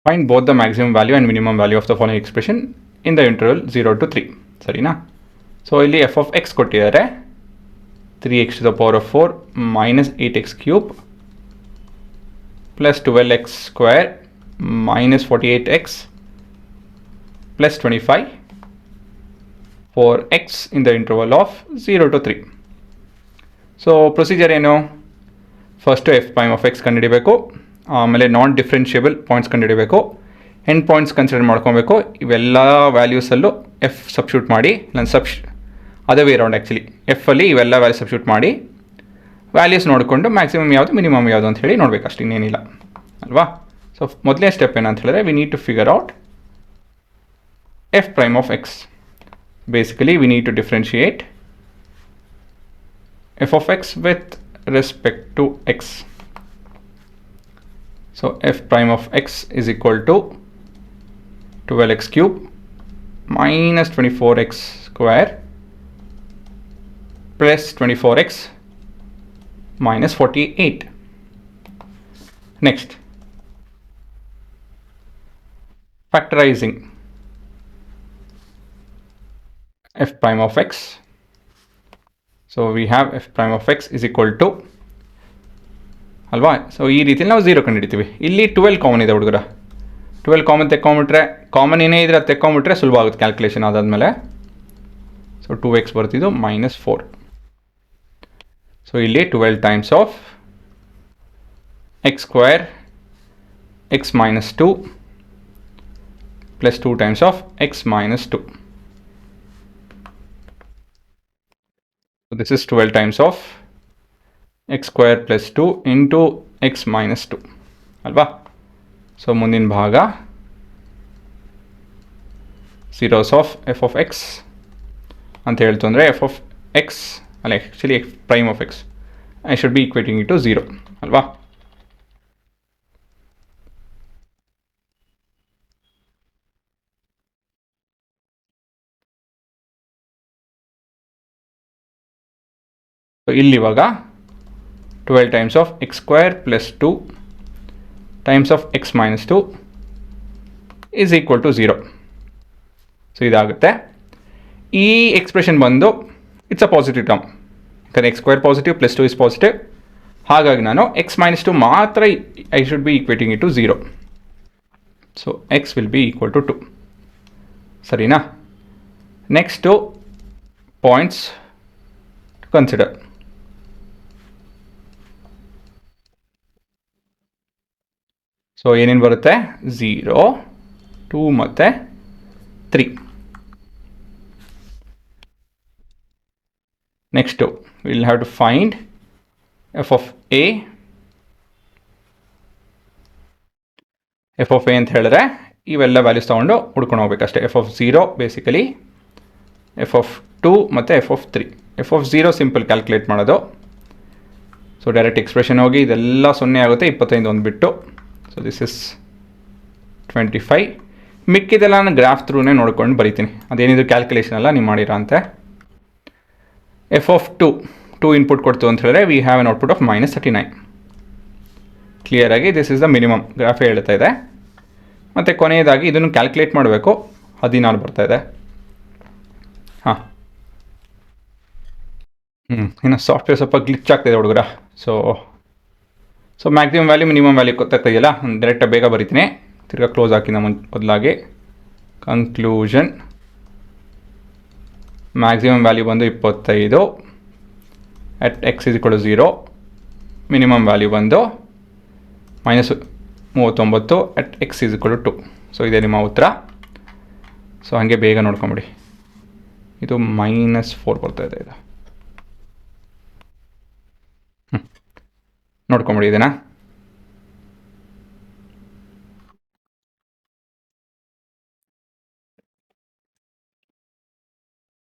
Find both the maximum value and minimum value of the following expression in the interval 0 to 3. ಸರಿನಾ? So ಇಲ್ಲಿ F of X ಕೊಟ್ಟಿದ್ದಾರೆ 3x to the power of 4 minus 8x cube plus 12x square minus 48x plus 25 for x in the interval of 0 to 3. So procedure ಏನು? First F prime of X ಕಂಡುಹಿಡಿಬೇಕು, ಆಮೇಲೆ ನಾನ್ differentiable points ಕಂಡುಹಿಡಿಬೇಕು, end points consider ಮಾಡ್ಕೊಬೇಕು. ಇವೆಲ್ಲ ವ್ಯಾಲ್ಯೂಸಲ್ಲೂ F substitute ಮಾಡಿ, ಅದೇ way around actually ಎಫಲ್ಲಿ ಇವೆಲ್ಲ value substitute ಮಾಡಿ ವ್ಯಾಲ್ಯೂಸ್ ನೋಡಿಕೊಂಡು ಮ್ಯಾಕ್ಸಿಮಮ್ ಯಾವುದು ಮಿನಿಮಮ್ ಯಾವುದು ಅಂತ ಹೇಳಿ ನೋಡಬೇಕು, ಅಷ್ಟು ಇನ್ನೇನಿಲ್ಲ ಅಲ್ವಾ? ಸೊ ಮೊದಲನೇ ಸ್ಟೆಪ್ ಏನಂತ ಹೇಳಿದ್ರೆ we need to figure out f prime of x. Basically we need to differentiate f of x with respect to x. So f prime of x is equal to 12x cube minus 24x square plus 24x minus 48. Next, factorizing f prime of x. So we have f prime of x is equal to ಅಲ್ವಾ? So ಈ ರೀತಿಯಲ್ಲಿ ನಾವು 0 ಕಂಡುಹಿಡಿತೀವಿ. ಇಲ್ಲಿ 12 common ಇದೆ ಹುಡುಗರ, 12 common ತೆಕ್ಕೊಂಬಿಟ್ರೆ, common ಏನೇ ಇದ್ರೆ ತೆಕ್ಕೊಂಬಿಟ್ರೆ ಸುಲಭ ಆಗುತ್ತೆ ಕ್ಯಾಲ್ಕುಲೇಷನ್. ಅದಾದಮೇಲೆ ಸೊ 2x ಬರ್ತಿದ್ದು minus 4. ಸೊ ಇಲ್ಲಿ 12 times of x square x minus 2 plus 2 times of x minus 2. So this is 12 times of x square plus 2 into x minus 2 ಅಲ್ವಾ? ಸೊ ಮುಂದಿನ ಭಾಗ zeros of f of x ಅಂತ ಹೇಳ್ತು ಅಂದರೆ f of x ಅಲ್ಲ, actually f prime of x I should be equating it to 0 ಅಲ್ವಾ? So ಇಲ್ಲಿ ಇವಾಗ 12 times of x square plus 2 times of x minus 2 is equal to 0. So ಇದಾಗುತ್ತೆ. ಈ expression ಬಂದು ಇಟ್ಸ್ ಅ ಪಾಸಿಟಿವ್ ಟರ್ಮ್, ಯಾಕಂದರೆ x square positive plus 2 is positive. ಹಾಗಾಗಿ ನಾನು x minus 2 ಮಾತ್ರ I should be equating it to 0. So x will be equal to 2. ಸರಿನಾ? Next points to consider. So ಏನೇನು ಬರುತ್ತೆ? 0, 2 ಮತ್ತು 3. Next will have to find f of a. F of a ಅಂತ ಹೇಳಿದ್ರೆ ಇವೆಲ್ಲ ವ್ಯಾಲ್ಯೂಸ್ ತೊಗೊಂಡು ಹುಡ್ಕೊಂಡು ಹೋಗ್ಬೇಕಷ್ಟೇ. F of 0 basically, F of 2 ಮತ್ತು F of 3. F of 0 simple calculate ಮಾಡೋದು. ಸೊ ಡೈರೆಕ್ಟ್ ಎಕ್ಸ್ಪ್ರೆಷನ್ ಹೋಗಿ ಇದೆಲ್ಲ 0 ಆಗುತ್ತೆ, 25 ಒಂದು ಬಿಟ್ಟು. So this is 25. ಮಿಕ್ಕಿದೆಲ್ಲ ನಾನು ಗ್ರಾಫ್ ಥ್ರೂನೇ ನೋಡ್ಕೊಂಡು ಬರಿತೀನಿ, ಅದೇನಿದ್ರು ಕ್ಯಾಲ್ಕುಲೇಷನ್ ಎಲ್ಲ ನೀವು ಮಾಡಿರೋ ಅಂತೆ. ಎಫ್ ಆಫ್ 2 ಇನ್ಪುಟ್ ಕೊಡ್ತು ಅಂತ ಹೇಳಿದ್ರೆ we have an output of -39. ಕ್ಲಿಯರಾಗಿ ದಿಸ್ ಇಸ್ ದ ಮಿನಿಮಮ್ ಗ್ರಾಫೇ ಹೇಳ್ತಾ ಇದೆ. ಮತ್ತು ಕೊನೆಯದಾಗಿ ಇದನ್ನು ಕ್ಯಾಲ್ಕುಲೇಟ್ ಮಾಡಬೇಕು, 16 ಬರ್ತಾ ಇದೆ. ಹಾಂ, ಇನ್ನು ಸಾಫ್ಟ್ವೇರ್ ಸ್ವಲ್ಪ ಗ್ಲಿಚ್ ಆಗ್ತಾಯಿದೆ ಹುಡುಗರ. So maximum value minimum value ಗೊತ್ತಾಗ್ತಾಯಿಲ್ಲ, ಡೈರೆಕ್ಟಾಗಿ ಬೇಗ ಬರಿತೀನಿ. ತಿರ್ಗಾ ಕ್ಲೋಸ್ ಹಾಕಿದ ಬದಲಾಗಿ ಕನ್ಕ್ಲೂಷನ್ ಮ್ಯಾಕ್ಸಿಮಮ್ ವ್ಯಾಲ್ಯೂ ಬಂದು 25 at x is equal to 0. Minimum value ಬಂದು -39 at x is equal to 2. So ಇದೇ ನಿಮ್ಮ ಉತ್ತರ. ಸೊ ಹಾಗೆ ಬೇಗ ನೋಡ್ಕೊಂಬಿಡಿ, ಇದು -4 ಬರ್ತಾ ಇದೆ. ಇದು ನೋಡ್ಕೊಂಬಿಡಿ ಇದನ್ನು.